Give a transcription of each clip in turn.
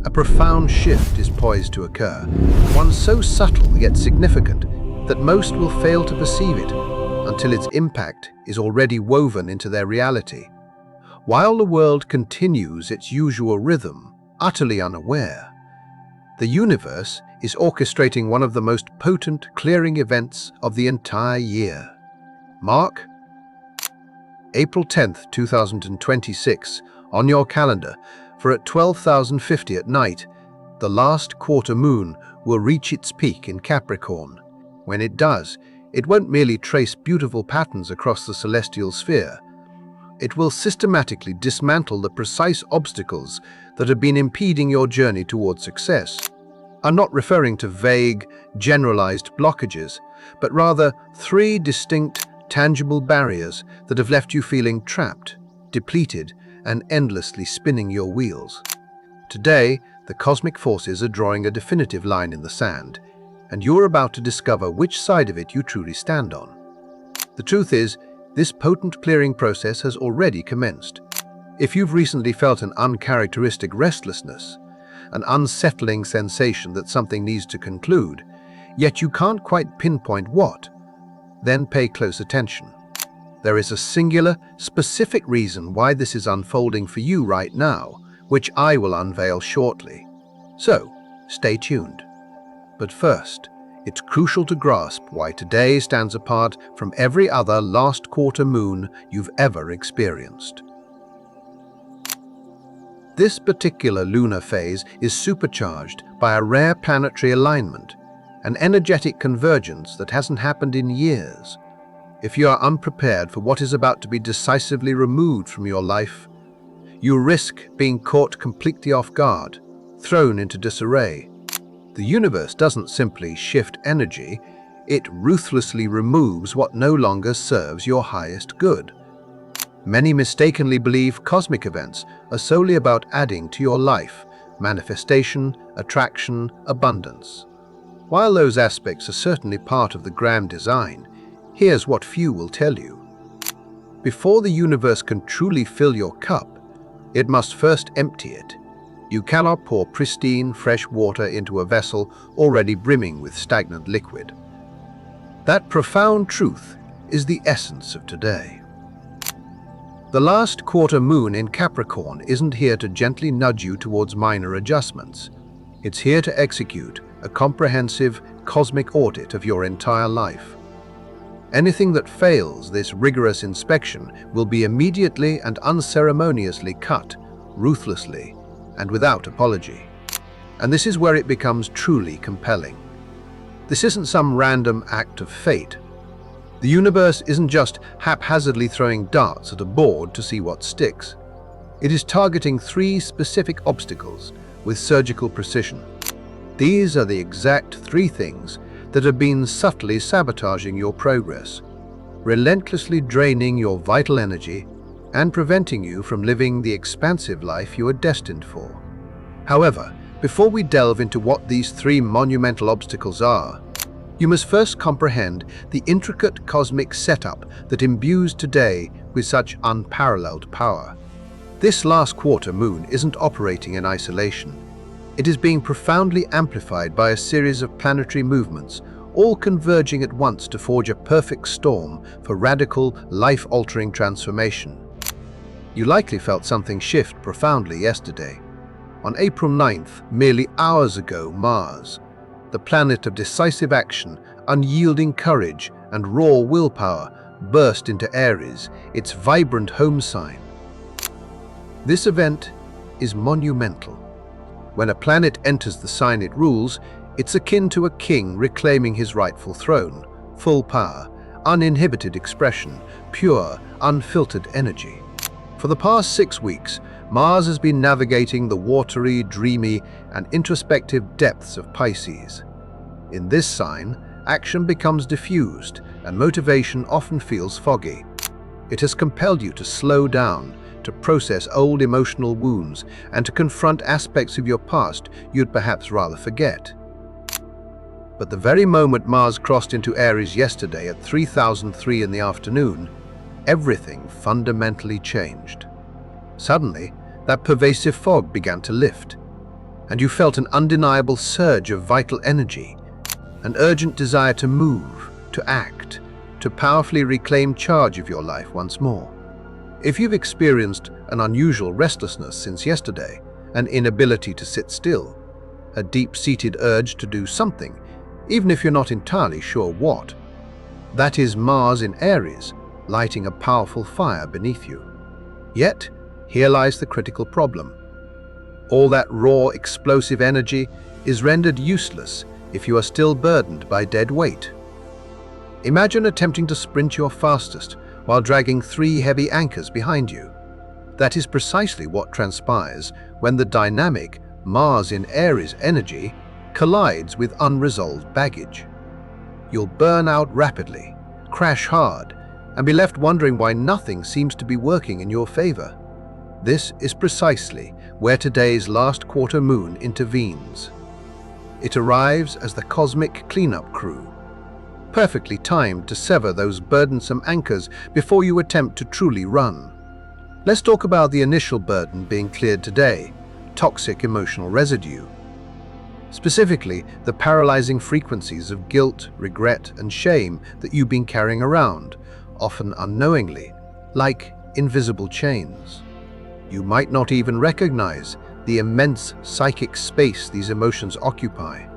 A profound shift is poised to occur, one so subtle yet significant that most will fail to perceive it until its impact is already woven into their reality. While the world continues its usual rhythm, utterly unaware, the universe is orchestrating one of the most potent clearing events of the entire year. Mark April 10th, 2026 on your calendar, for at 12,050 at night, the last quarter moon will reach its peak in Capricorn. When it does, it won't merely trace beautiful patterns across the celestial sphere. It will systematically dismantle the precise obstacles that have been impeding your journey toward success. I'm not referring to vague, generalized blockages, but rather three distinct, tangible barriers that have left you feeling trapped, depleted, and endlessly spinning your wheels. Today, the cosmic forces are drawing a definitive line in the sand, and you're about to discover which side of it you truly stand on. The truth is, this potent clearing process has already commenced. If you've recently felt an uncharacteristic restlessness, an unsettling sensation that something needs to conclude, yet you can't quite pinpoint what, then pay close attention. There is a singular, specific reason why this is unfolding for you right now, which I will unveil shortly. So, stay tuned. But first, it's crucial to grasp why today stands apart from every other last quarter moon you've ever experienced. This particular lunar phase is supercharged by a rare planetary alignment, an energetic convergence that hasn't happened in years. If you are unprepared for what is about to be decisively removed from your life, you risk being caught completely off guard, thrown into disarray. The universe doesn't simply shift energy, it ruthlessly removes what no longer serves your highest good. Many mistakenly believe cosmic events are solely about adding to your life, manifestation, attraction, abundance. While those aspects are certainly part of the grand design, here's what few will tell you. Before the universe can truly fill your cup, it must first empty it. You cannot pour pristine, fresh water into a vessel already brimming with stagnant liquid. That profound truth is the essence of today. The last quarter moon in Capricorn isn't here to gently nudge you towards minor adjustments. It's here to execute a comprehensive cosmic audit of your entire life. Anything that fails this rigorous inspection will be immediately and unceremoniously cut, ruthlessly, and without apology. And this is where it becomes truly compelling. This isn't some random act of fate. The universe isn't just haphazardly throwing darts at a board to see what sticks. It is targeting three specific obstacles with surgical precision. These are the exact three things that have been subtly sabotaging your progress, relentlessly draining your vital energy, and preventing you from living the expansive life you are destined for. However, before we delve into what these three monumental obstacles are, you must first comprehend the intricate cosmic setup that imbues today with such unparalleled power. This last quarter moon isn't operating in isolation. It is being profoundly amplified by a series of planetary movements, all converging at once to forge a perfect storm for radical, life-altering transformation. You likely felt something shift profoundly yesterday. On April 9th, merely hours ago, Mars, the planet of decisive action, unyielding courage, and raw willpower, burst into Aries, its vibrant home sign. This event is monumental. When a planet enters the sign it rules, it's akin to a king reclaiming his rightful throne, full power, uninhibited expression, pure, unfiltered energy. For the past 6 weeks, Mars has been navigating the watery, dreamy, and introspective depths of Pisces. In this sign, action becomes diffused, and motivation often feels foggy. It has compelled you to slow down, to process old emotional wounds, and to confront aspects of your past you'd perhaps rather forget. But the very moment Mars crossed into Aries yesterday at 3003 in the afternoon, everything fundamentally changed. Suddenly, that pervasive fog began to lift, and you felt an undeniable surge of vital energy, an urgent desire to move, to act, to powerfully reclaim charge of your life once more. If you've experienced an unusual restlessness since yesterday, an inability to sit still, a deep-seated urge to do something, even if you're not entirely sure what, that is Mars in Aries, lighting a powerful fire beneath you. Yet, here lies the critical problem. All that raw, explosive energy is rendered useless if you are still burdened by dead weight. Imagine attempting to sprint your fastest while dragging 3 heavy anchors behind you. That is precisely what transpires when the dynamic Mars in Aries energy collides with unresolved baggage. You'll burn out rapidly, crash hard, and be left wondering why nothing seems to be working in your favor. This is precisely where today's last quarter moon intervenes. It arrives as the cosmic cleanup crew, perfectly timed to sever those burdensome anchors before you attempt to truly run. Let's talk about the initial burden being cleared today: toxic emotional residue. Specifically, the paralyzing frequencies of guilt, regret, and shame that you've been carrying around, often unknowingly, like invisible chains. You might not even recognize the immense psychic space these emotions occupy.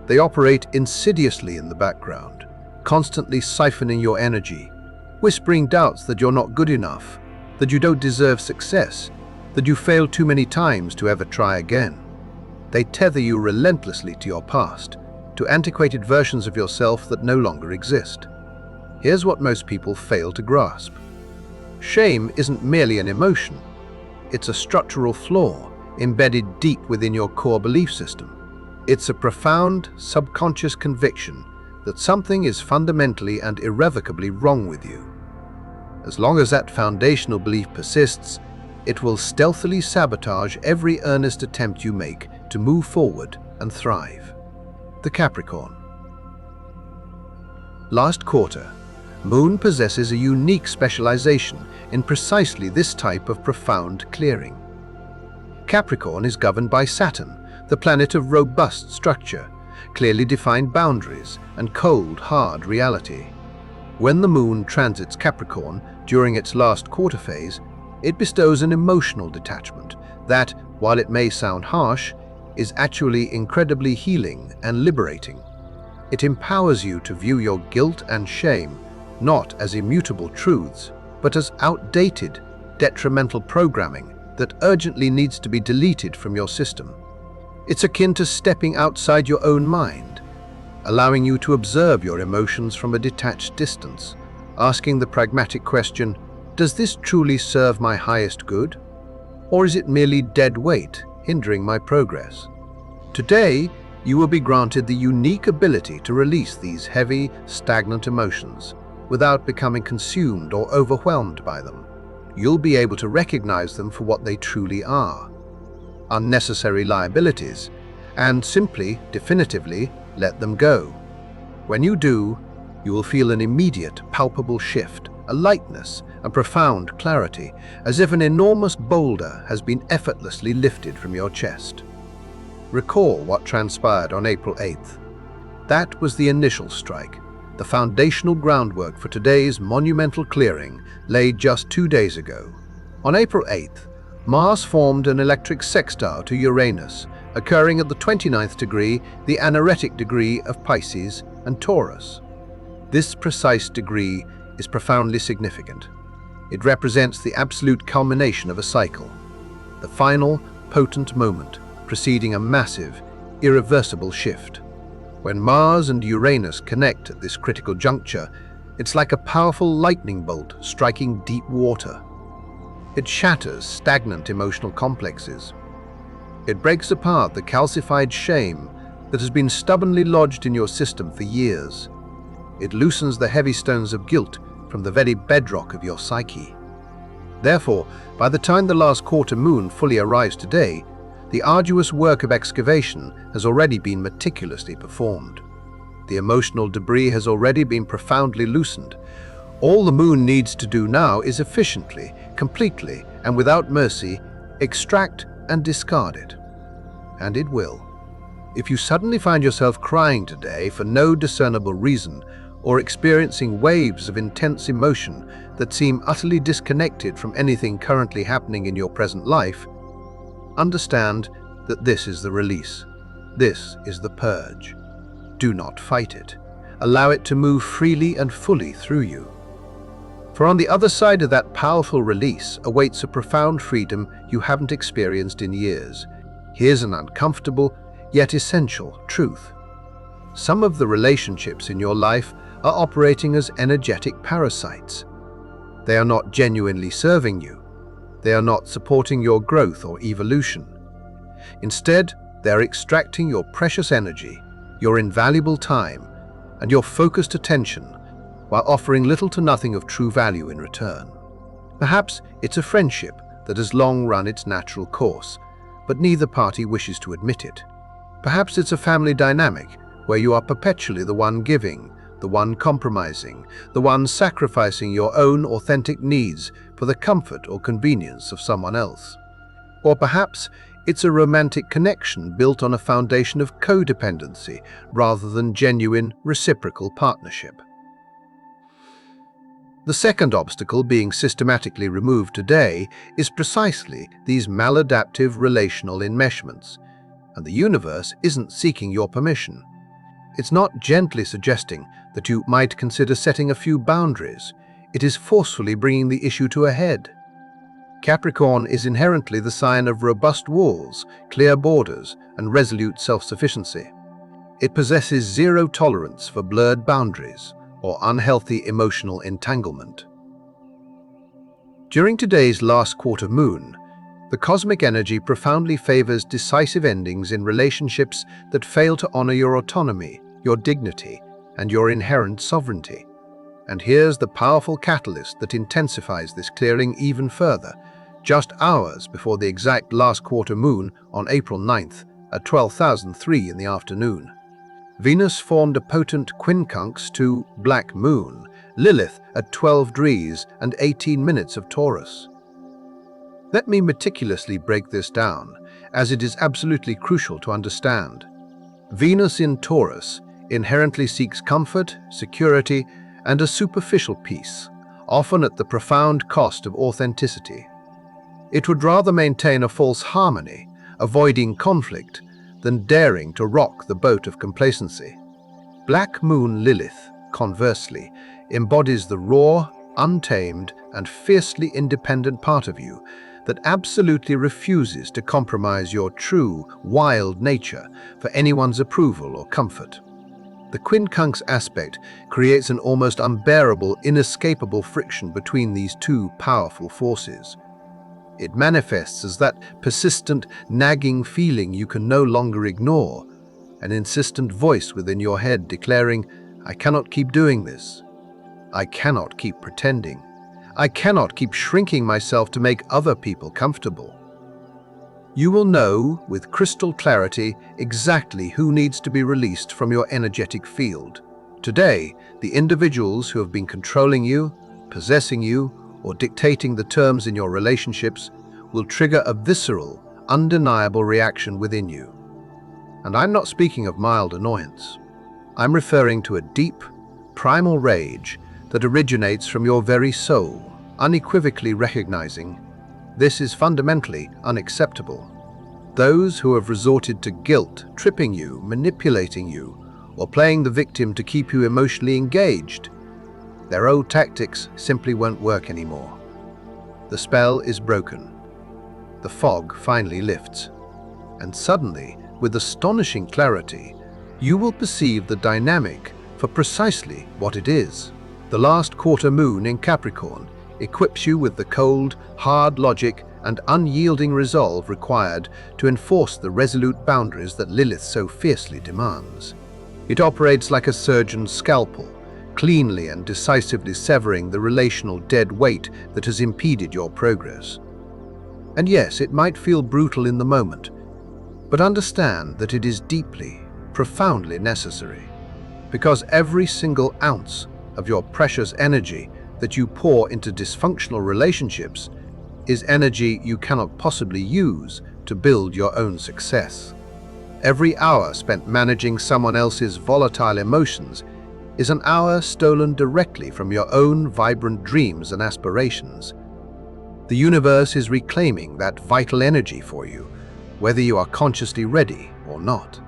They operate insidiously in the background, constantly siphoning your energy, whispering doubts that you're not good enough, that you don't deserve success, that you failed too many times to ever try again. They tether you relentlessly to your past, to antiquated versions of yourself that no longer exist. Here's what most people fail to grasp. Shame isn't merely an emotion. It's a structural flaw embedded deep within your core belief system. It's a profound, subconscious conviction that something is fundamentally and irrevocably wrong with you. As long as that foundational belief persists, it will stealthily sabotage every earnest attempt you make to move forward and thrive. The Capricorn. Last quarter, Moon possesses a unique specialization in precisely this type of profound clearing. Capricorn is governed by Saturn, the planet of robust structure, clearly defined boundaries, and cold, hard reality. When the Moon transits Capricorn during its last quarter phase, it bestows an emotional detachment that, while it may sound harsh, is actually incredibly healing and liberating. It empowers you to view your guilt and shame not as immutable truths, but as outdated, detrimental programming that urgently needs to be deleted from your system. It's akin to stepping outside your own mind, allowing you to observe your emotions from a detached distance, asking the pragmatic question, does this truly serve my highest good? Or is it merely dead weight hindering my progress? Today, you will be granted the unique ability to release these heavy, stagnant emotions without becoming consumed or overwhelmed by them. You'll be able to recognize them for what they truly are: unnecessary liabilities, and simply, definitively, let them go. When you do, you will feel an immediate, palpable shift, a lightness, and profound clarity, as if an enormous boulder has been effortlessly lifted from your chest. Recall what transpired on April 8th. That was the initial strike, the foundational groundwork for today's monumental clearing laid just 2 days ago. On April 8th, Mars formed an electric sextile to Uranus, occurring at the 29th degree, the anaretic degree of Pisces and Taurus. This precise degree is profoundly significant. It represents the absolute culmination of a cycle, the final, potent moment preceding a massive, irreversible shift. When Mars and Uranus connect at this critical juncture, it's like a powerful lightning bolt striking deep water. It shatters stagnant emotional complexes. It breaks apart the calcified shame that has been stubbornly lodged in your system for years. It loosens the heavy stones of guilt from the very bedrock of your psyche. Therefore, by the time the last quarter moon fully arrives today, the arduous work of excavation has already been meticulously performed. The emotional debris has already been profoundly loosened. All the moon needs to do now is efficiently, completely, and without mercy, extract and discard it. and it will. If you suddenly find yourself crying today for no discernible reason, or experiencing waves of intense emotion that seem utterly disconnected from anything currently happening in your present life, understand that this is the release. This is the purge. Do not fight it. Allow it to move freely and fully through you. For on the other side of that powerful release awaits a profound freedom you haven't experienced in years. Here's an uncomfortable, yet essential truth. Some of the relationships in your life are operating as energetic parasites. They are not genuinely serving you. They are not supporting your growth or evolution. Instead, they are extracting your precious energy, your invaluable time, and your focused attention, while offering little to nothing of true value in return. Perhaps it's a friendship that has long run its natural course, but neither party wishes to admit it. Perhaps it's a family dynamic where you are perpetually the one giving, the one compromising, the one sacrificing your own authentic needs for the comfort or convenience of someone else. Or perhaps it's a romantic connection built on a foundation of codependency rather than genuine reciprocal partnership. The second obstacle being systematically removed today is precisely these maladaptive relational enmeshments, and the universe isn't seeking your permission. It's not gently suggesting that you might consider setting a few boundaries. It is forcefully bringing the issue to a head. Capricorn is inherently the sign of robust walls, clear borders, and resolute self-sufficiency. It possesses zero tolerance for blurred boundaries or unhealthy emotional entanglement. During today's last quarter moon, the cosmic energy profoundly favors decisive endings in relationships that fail to honor your autonomy, your dignity, and your inherent sovereignty. And here's the powerful catalyst that intensifies this clearing even further, just hours before the exact last quarter moon on April 9th at 12,003 in the afternoon. Venus formed a potent quincunx to Black Moon, Lilith at 12 degrees and 18 minutes of Taurus. Let me meticulously break this down, as it is absolutely crucial to understand. Venus in Taurus inherently seeks comfort, security, and a superficial peace, often at the profound cost of authenticity. It would rather maintain a false harmony, avoiding conflict, than daring to rock the boat of complacency. Black Moon Lilith, conversely, embodies the raw, untamed, and fiercely independent part of you that absolutely refuses to compromise your true, wild nature for anyone's approval or comfort. The quincunx aspect creates an almost unbearable, inescapable friction between these two powerful forces. It manifests as that persistent, nagging feeling you can no longer ignore, an insistent voice within your head declaring, "I cannot keep doing this. I cannot keep pretending. I cannot keep shrinking myself to make other people comfortable." You will know with crystal clarity exactly who needs to be released from your energetic field. Today, the individuals who have been controlling you, possessing you, or dictating the terms in your relationships will trigger a visceral, undeniable reaction within you. And I'm not speaking of mild annoyance. I'm referring to a deep, primal rage that originates from your very soul, unequivocally recognizing this is fundamentally unacceptable. Those who have resorted to guilt, tripping you, manipulating you, or playing the victim to keep you emotionally engaged, their old tactics simply won't work anymore. The spell is broken. The fog finally lifts, and suddenly, with astonishing clarity, you will perceive the dynamic for precisely what it is. The last quarter moon in Capricorn equips you with the cold, hard logic and unyielding resolve required to enforce the resolute boundaries that Lilith so fiercely demands. It operates like a surgeon's scalpel, cleanly and decisively severing the relational dead weight that has impeded your progress. And yes, it might feel brutal in the moment, but understand that it is deeply, profoundly necessary, because every single ounce of your precious energy that you pour into dysfunctional relationships is energy you cannot possibly use to build your own success. Every hour spent managing someone else's volatile emotions is an hour stolen directly from your own vibrant dreams and aspirations. The universe is reclaiming that vital energy for you, whether you are consciously ready or not.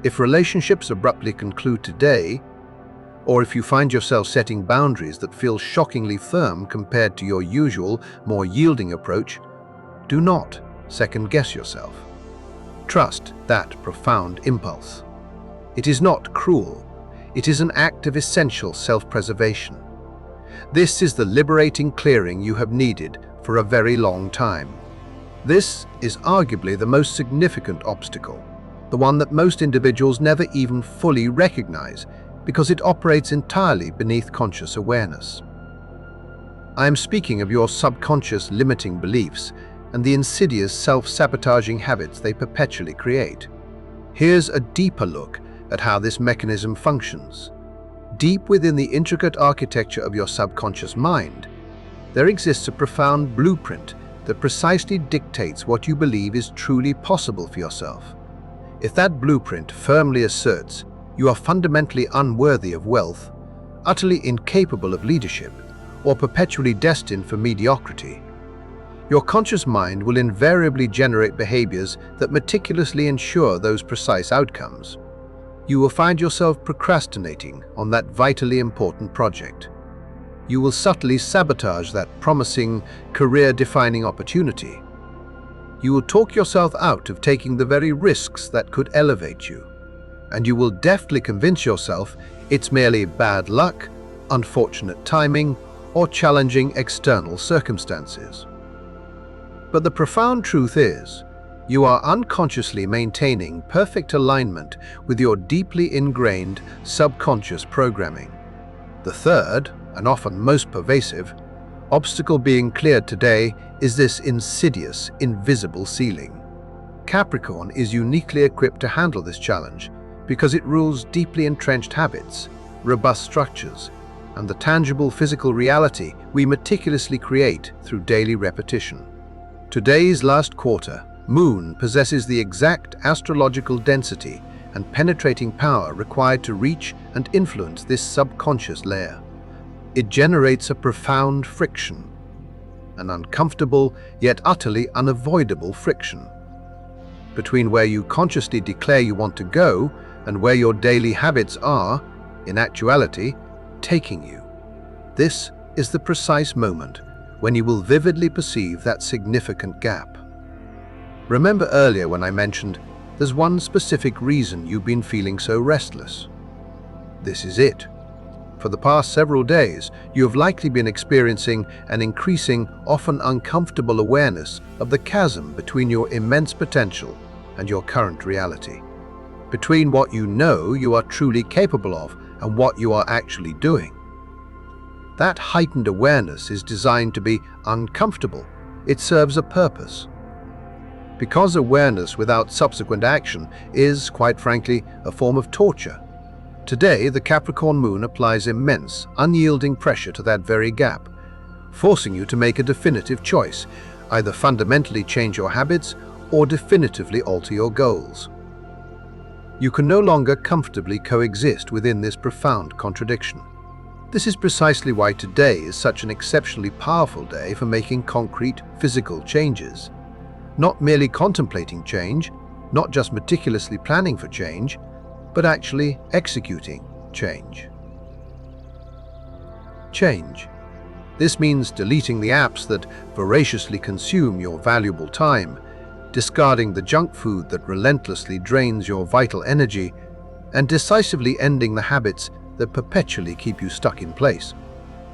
If relationships abruptly conclude today, or if you find yourself setting boundaries that feel shockingly firm compared to your usual, more yielding approach, do not second-guess yourself. Trust that profound impulse. It is not cruel. It is an act of essential self-preservation. This is the liberating clearing you have needed for a very long time. This is arguably the most significant obstacle, the one that most individuals never even fully recognize because it operates entirely beneath conscious awareness. I am speaking of your subconscious limiting beliefs and the insidious self-sabotaging habits they perpetually create. Here's a deeper look at how this mechanism functions. Deep within the intricate architecture of your subconscious mind, there exists a profound blueprint that precisely dictates what you believe is truly possible for yourself. If that blueprint firmly asserts you are fundamentally unworthy of wealth, utterly incapable of leadership, or perpetually destined for mediocrity, your conscious mind will invariably generate behaviors that meticulously ensure those precise outcomes. You will find yourself procrastinating on that vitally important project. You will subtly sabotage that promising, career-defining opportunity. You will talk yourself out of taking the very risks that could elevate you. And you will deftly convince yourself it's merely bad luck, unfortunate timing, or challenging external circumstances. But the profound truth is, you are unconsciously maintaining perfect alignment with your deeply ingrained subconscious programming. The third, and often most pervasive, obstacle being cleared today is this insidious, invisible ceiling. Capricorn is uniquely equipped to handle this challenge because it rules deeply entrenched habits, robust structures, and the tangible physical reality we meticulously create through daily repetition. Today's last quarter moon possesses the exact astrological density and penetrating power required to reach and influence this subconscious layer. It generates a profound friction, an uncomfortable yet utterly unavoidable friction, between where you consciously declare you want to go and where your daily habits are, in actuality, taking you. This is the precise moment when you will vividly perceive that significant gap. Remember earlier when I mentioned there's one specific reason you've been feeling so restless? This is it. For the past several days, you have likely been experiencing an increasing, often uncomfortable awareness of the chasm between your immense potential and your current reality, between what you know you are truly capable of and what you are actually doing. That heightened awareness is designed to be uncomfortable. It serves a purpose. Because awareness without subsequent action is, quite frankly, a form of torture. Today, the Capricorn moon applies immense, unyielding pressure to that very gap, forcing you to make a definitive choice, either fundamentally change your habits or definitively alter your goals. You can no longer comfortably coexist within this profound contradiction. This is precisely why today is such an exceptionally powerful day for making concrete, physical changes. Not merely contemplating change, not just meticulously planning for change, but actually executing change. Change. This means deleting the apps that voraciously consume your valuable time, discarding the junk food that relentlessly drains your vital energy, and decisively ending the habits that perpetually keep you stuck in place.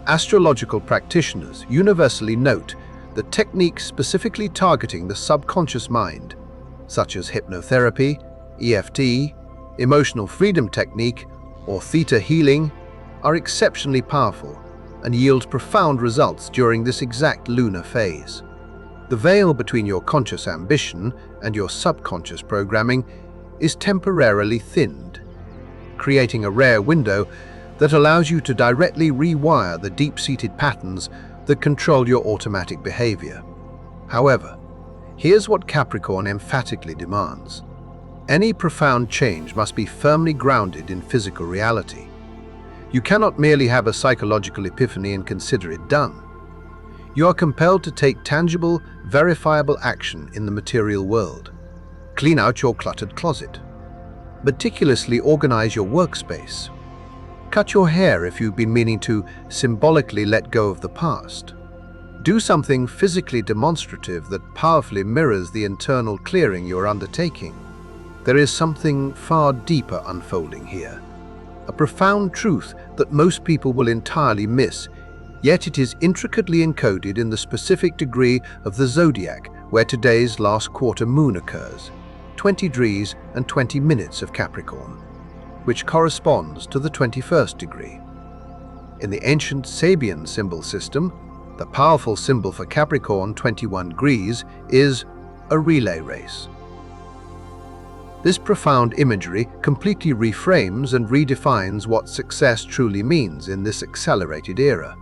Astrological practitioners universally note that techniques specifically targeting the subconscious mind, such as hypnotherapy, EFT, emotional freedom technique, or theta healing, are exceptionally powerful and yield profound results during this exact lunar phase. The veil between your conscious ambition and your subconscious programming is temporarily thinned, creating a rare window that allows you to directly rewire the deep-seated patterns that control your automatic behavior. However, here's what Capricorn emphatically demands. Any profound change must be firmly grounded in physical reality. You cannot merely have a psychological epiphany and consider it done. You are compelled to take tangible, verifiable action in the material world. Clean out your cluttered closet. Meticulously organize your workspace. Cut your hair if you've been meaning to symbolically let go of the past. Do something physically demonstrative that powerfully mirrors the internal clearing you're undertaking. There is something far deeper unfolding here. A profound truth that most people will entirely miss, yet it is intricately encoded in the specific degree of the zodiac where today's last quarter moon occurs, 20 degrees and 20 minutes of Capricorn, which corresponds to the 21st degree. In the ancient Sabian symbol system, the powerful symbol for Capricorn 21 degrees is a relay race. This profound imagery completely reframes and redefines what success truly means in this accelerated era.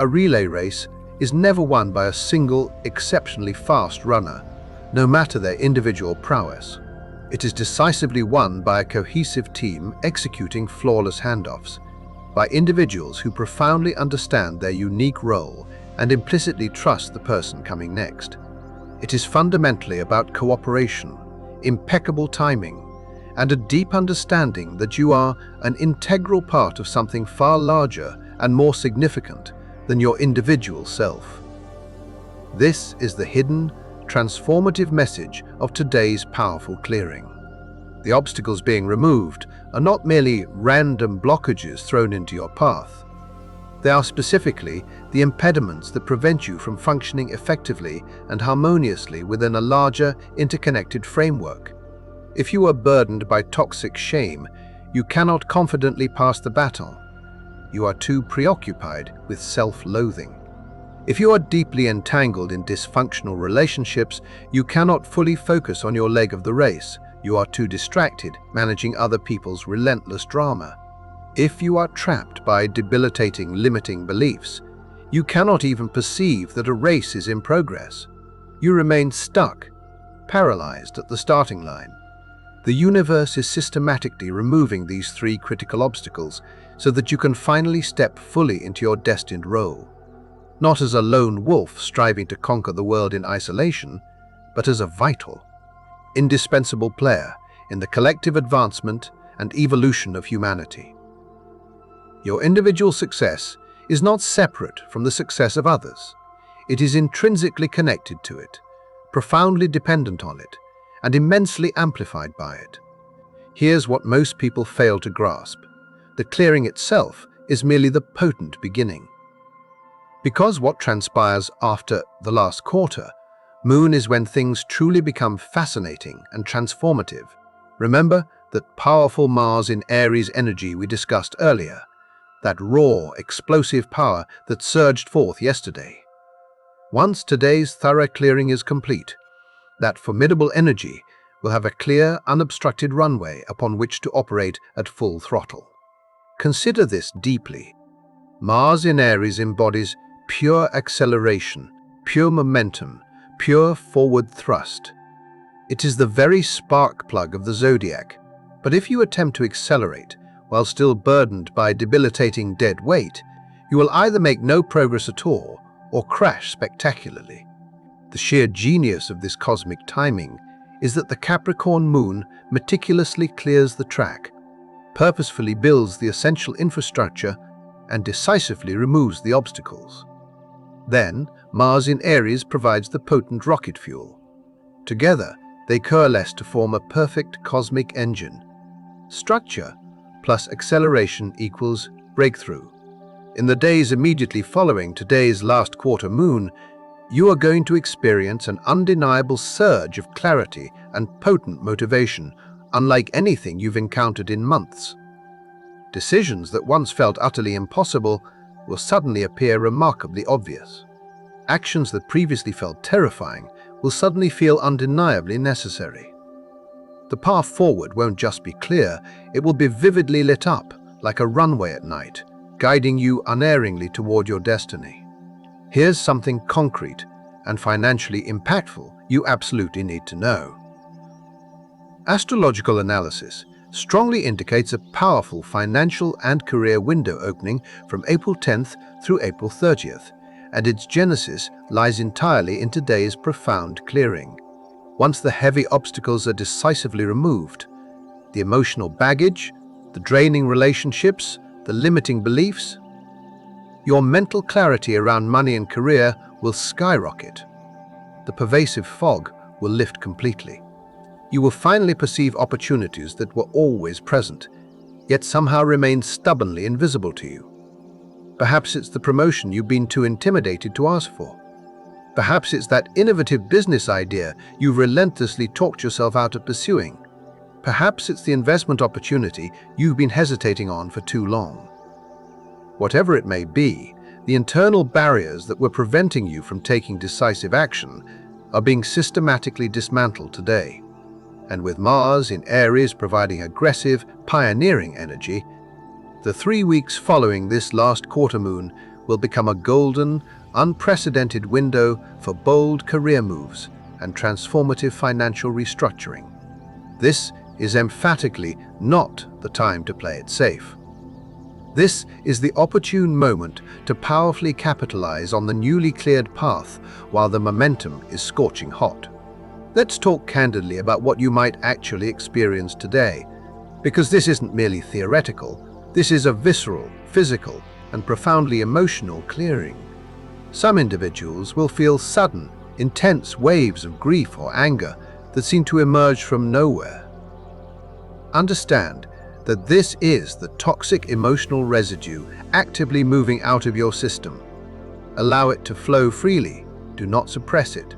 A relay race is never won by a single, exceptionally fast runner, no matter their individual prowess. It is decisively won by a cohesive team executing flawless handoffs, by individuals who profoundly understand their unique role and implicitly trust the person coming next. It is fundamentally about cooperation, impeccable timing, and a deep understanding that you are an integral part of something far larger and more significant than your individual self. This is the hidden, transformative message of today's powerful clearing. The obstacles being removed are not merely random blockages thrown into your path. They are specifically the impediments that prevent you from functioning effectively and harmoniously within a larger, interconnected framework. If you are burdened by toxic shame, you cannot confidently pass the baton. You are too preoccupied with self-loathing. If you are deeply entangled in dysfunctional relationships, you cannot fully focus on your leg of the race. You are too distracted managing other people's relentless drama. If you are trapped by debilitating, limiting beliefs, you cannot even perceive that a race is in progress. You remain stuck, paralyzed at the starting line. The universe is systematically removing these three critical obstacles so that you can finally step fully into your destined role. Not as a lone wolf striving to conquer the world in isolation, but as a vital, indispensable player in the collective advancement and evolution of humanity. Your individual success is not separate from the success of others. It is intrinsically connected to it, profoundly dependent on it, and immensely amplified by it. Here's what most people fail to grasp. The clearing itself is merely the potent beginning. Because what transpires after the last quarter moon is when things truly become fascinating and transformative. Remember that powerful Mars in Aries energy we discussed earlier, that raw, explosive power that surged forth yesterday. Once today's thorough clearing is complete, that formidable energy will have a clear, unobstructed runway upon which to operate at full throttle. Consider this deeply. Mars in Aries embodies pure acceleration, pure momentum, pure forward thrust. It is the very spark plug of the zodiac. But if you attempt to accelerate while still burdened by debilitating dead weight, you will either make no progress at all or crash spectacularly. The sheer genius of this cosmic timing is that the Capricorn moon meticulously clears the track, purposefully builds the essential infrastructure, and decisively removes the obstacles. Then, Mars in Aries provides the potent rocket fuel. Together, they coalesce to form a perfect cosmic engine. Structure plus acceleration equals breakthrough. In the days immediately following today's last quarter moon, you are going to experience an undeniable surge of clarity and potent motivation, unlike anything you've encountered in months. Decisions that once felt utterly impossible will suddenly appear remarkably obvious. Actions that previously felt terrifying will suddenly feel undeniably necessary. The path forward won't just be clear, it will be vividly lit up, like a runway at night, guiding you unerringly toward your destiny. Here's something concrete and financially impactful you absolutely need to know. Astrological analysis strongly indicates a powerful financial and career window opening from April 10th through April 30th, and its genesis lies entirely in today's profound clearing. Once the heavy obstacles are decisively removed, the emotional baggage, the draining relationships, the limiting beliefs, your mental clarity around money and career will skyrocket. The pervasive fog will lift completely. You will finally perceive opportunities that were always present, yet somehow remained stubbornly invisible to you. Perhaps it's the promotion you've been too intimidated to ask for. Perhaps it's that innovative business idea you've relentlessly talked yourself out of pursuing. Perhaps it's the investment opportunity you've been hesitating on for too long. Whatever it may be, the internal barriers that were preventing you from taking decisive action are being systematically dismantled today. And with Mars in Aries providing aggressive, pioneering energy, the 3 weeks following this last quarter moon will become a golden, unprecedented window for bold career moves and transformative financial restructuring. This is emphatically not the time to play it safe. This is the opportune moment to powerfully capitalize on the newly cleared path while the momentum is scorching hot. Let's talk candidly about what you might actually experience today, because this isn't merely theoretical, this is a visceral, physical, and profoundly emotional clearing. Some individuals will feel sudden, intense waves of grief or anger that seem to emerge from nowhere. Understand that this is the toxic emotional residue actively moving out of your system. Allow it to flow freely, do not suppress it.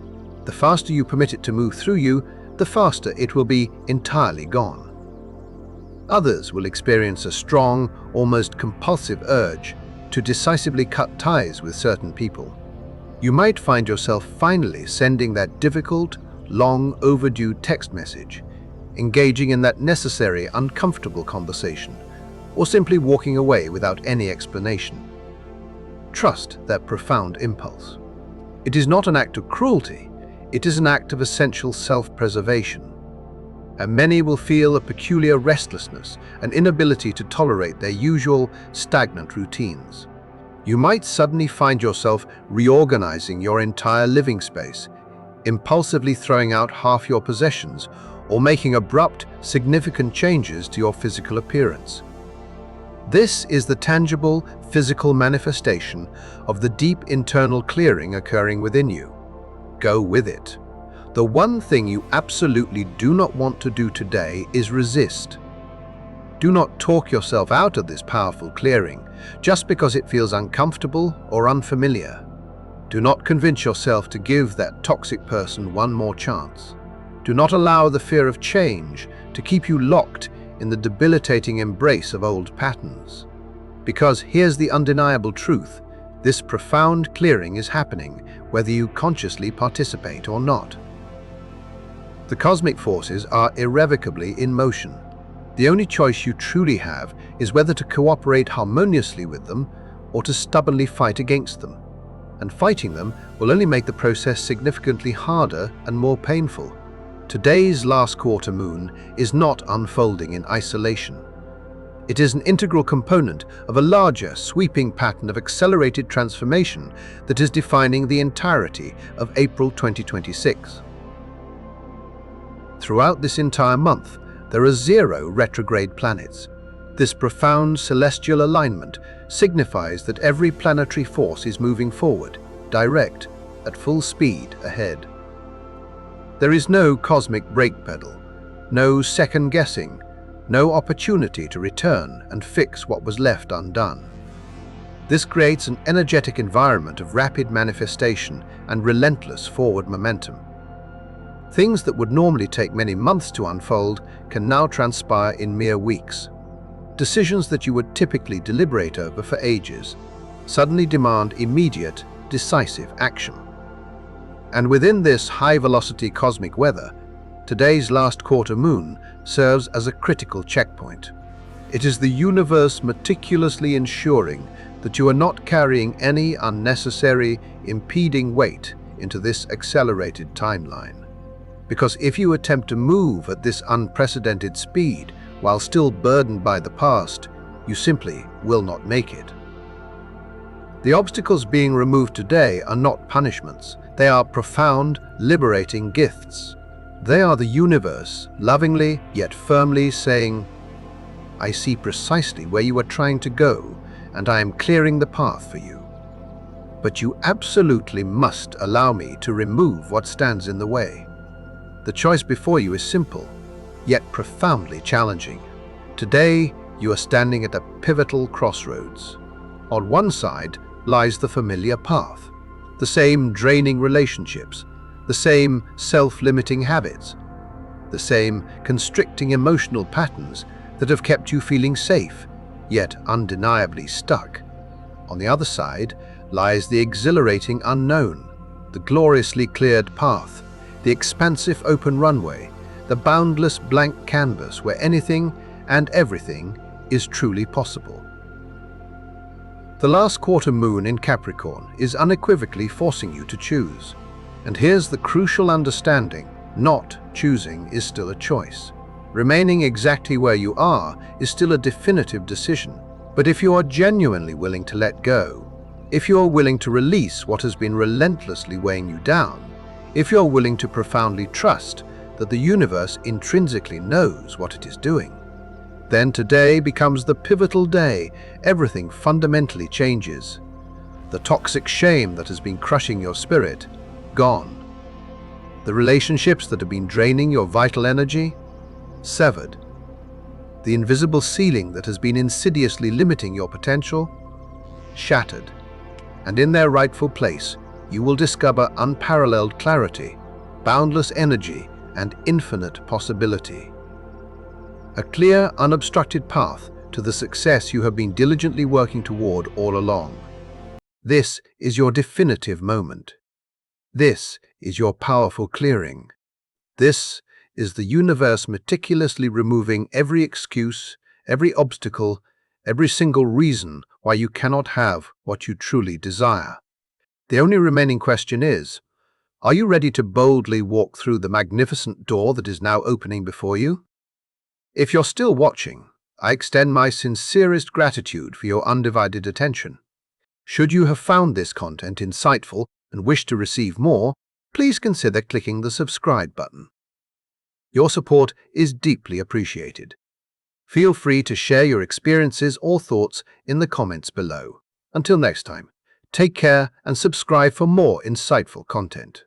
The faster you permit it to move through you, the faster it will be entirely gone. Others will experience a strong, almost compulsive urge to decisively cut ties with certain people. You might find yourself finally sending that difficult, long overdue text message, engaging in that necessary, uncomfortable conversation, or simply walking away without any explanation. Trust that profound impulse. It is not an act of cruelty, it is an act of essential self-preservation. And many will feel a peculiar restlessness, an inability to tolerate their usual stagnant routines. You might suddenly find yourself reorganizing your entire living space, impulsively throwing out half your possessions, or making abrupt, significant changes to your physical appearance. This is the tangible, physical manifestation of the deep internal clearing occurring within you. Go with it. The one thing you absolutely do not want to do today is resist. Do not talk yourself out of this powerful clearing just because it feels uncomfortable or unfamiliar. Do not convince yourself to give that toxic person one more chance. Do not allow the fear of change to keep you locked in the debilitating embrace of old patterns. Because here's the undeniable truth: this profound clearing is happening whether you consciously participate or not. The cosmic forces are irrevocably in motion. The only choice you truly have is whether to cooperate harmoniously with them or to stubbornly fight against them. And fighting them will only make the process significantly harder and more painful. Today's last quarter moon is not unfolding in isolation. It is an integral component of a larger, sweeping pattern of accelerated transformation that is defining the entirety of April 2026. Throughout this entire month, there are 0 retrograde planets. This profound celestial alignment signifies that every planetary force is moving forward, direct, at full speed ahead. There is no cosmic brake pedal, no second guessing, no opportunity to return and fix what was left undone. This creates an energetic environment of rapid manifestation and relentless forward momentum. Things that would normally take many months to unfold can now transpire in mere weeks. Decisions that you would typically deliberate over for ages suddenly demand immediate, decisive action. And within this high-velocity cosmic weather, today's last quarter moon serves as a critical checkpoint. It is the universe meticulously ensuring that you are not carrying any unnecessary, impeding weight into this accelerated timeline. Because if you attempt to move at this unprecedented speed while still burdened by the past, you simply will not make it. The obstacles being removed today are not punishments. They are profound, liberating gifts. They are the universe, lovingly yet firmly saying, "I see precisely where you are trying to go, and I am clearing the path for you. But you absolutely must allow me to remove what stands in the way." The choice before you is simple, yet profoundly challenging. Today, you are standing at a pivotal crossroads. On one side lies the familiar path, the same draining relationships, the same self-limiting habits, the same constricting emotional patterns that have kept you feeling safe, yet undeniably stuck. On the other side lies the exhilarating unknown, the gloriously cleared path, the expansive open runway, the boundless blank canvas where anything and everything is truly possible. The last quarter moon in Capricorn is unequivocally forcing you to choose. And here's the crucial understanding: not choosing is still a choice. Remaining exactly where you are is still a definitive decision. But if you are genuinely willing to let go, if you are willing to release what has been relentlessly weighing you down, if you're willing to profoundly trust that the universe intrinsically knows what it is doing, then today becomes the pivotal day. Everything fundamentally changes. The toxic shame that has been crushing your spirit, gone. The relationships that have been draining your vital energy, severed. The invisible ceiling that has been insidiously limiting your potential, shattered. And in their rightful place, you will discover unparalleled clarity, boundless energy, and infinite possibility. A clear, unobstructed path to the success you have been diligently working toward all along. This is your definitive moment. This is your powerful clearing. This is the universe meticulously removing every excuse, every obstacle, every single reason why you cannot have what you truly desire. The only remaining question is, are you ready to boldly walk through the magnificent door that is now opening before you? If you're still watching, I extend my sincerest gratitude for your undivided attention. Should you have found this content insightful and wish to receive more, please consider clicking the subscribe button. Your support is deeply appreciated. Feel free to share your experiences or thoughts in the comments below. Until next time, take care and subscribe for more insightful content.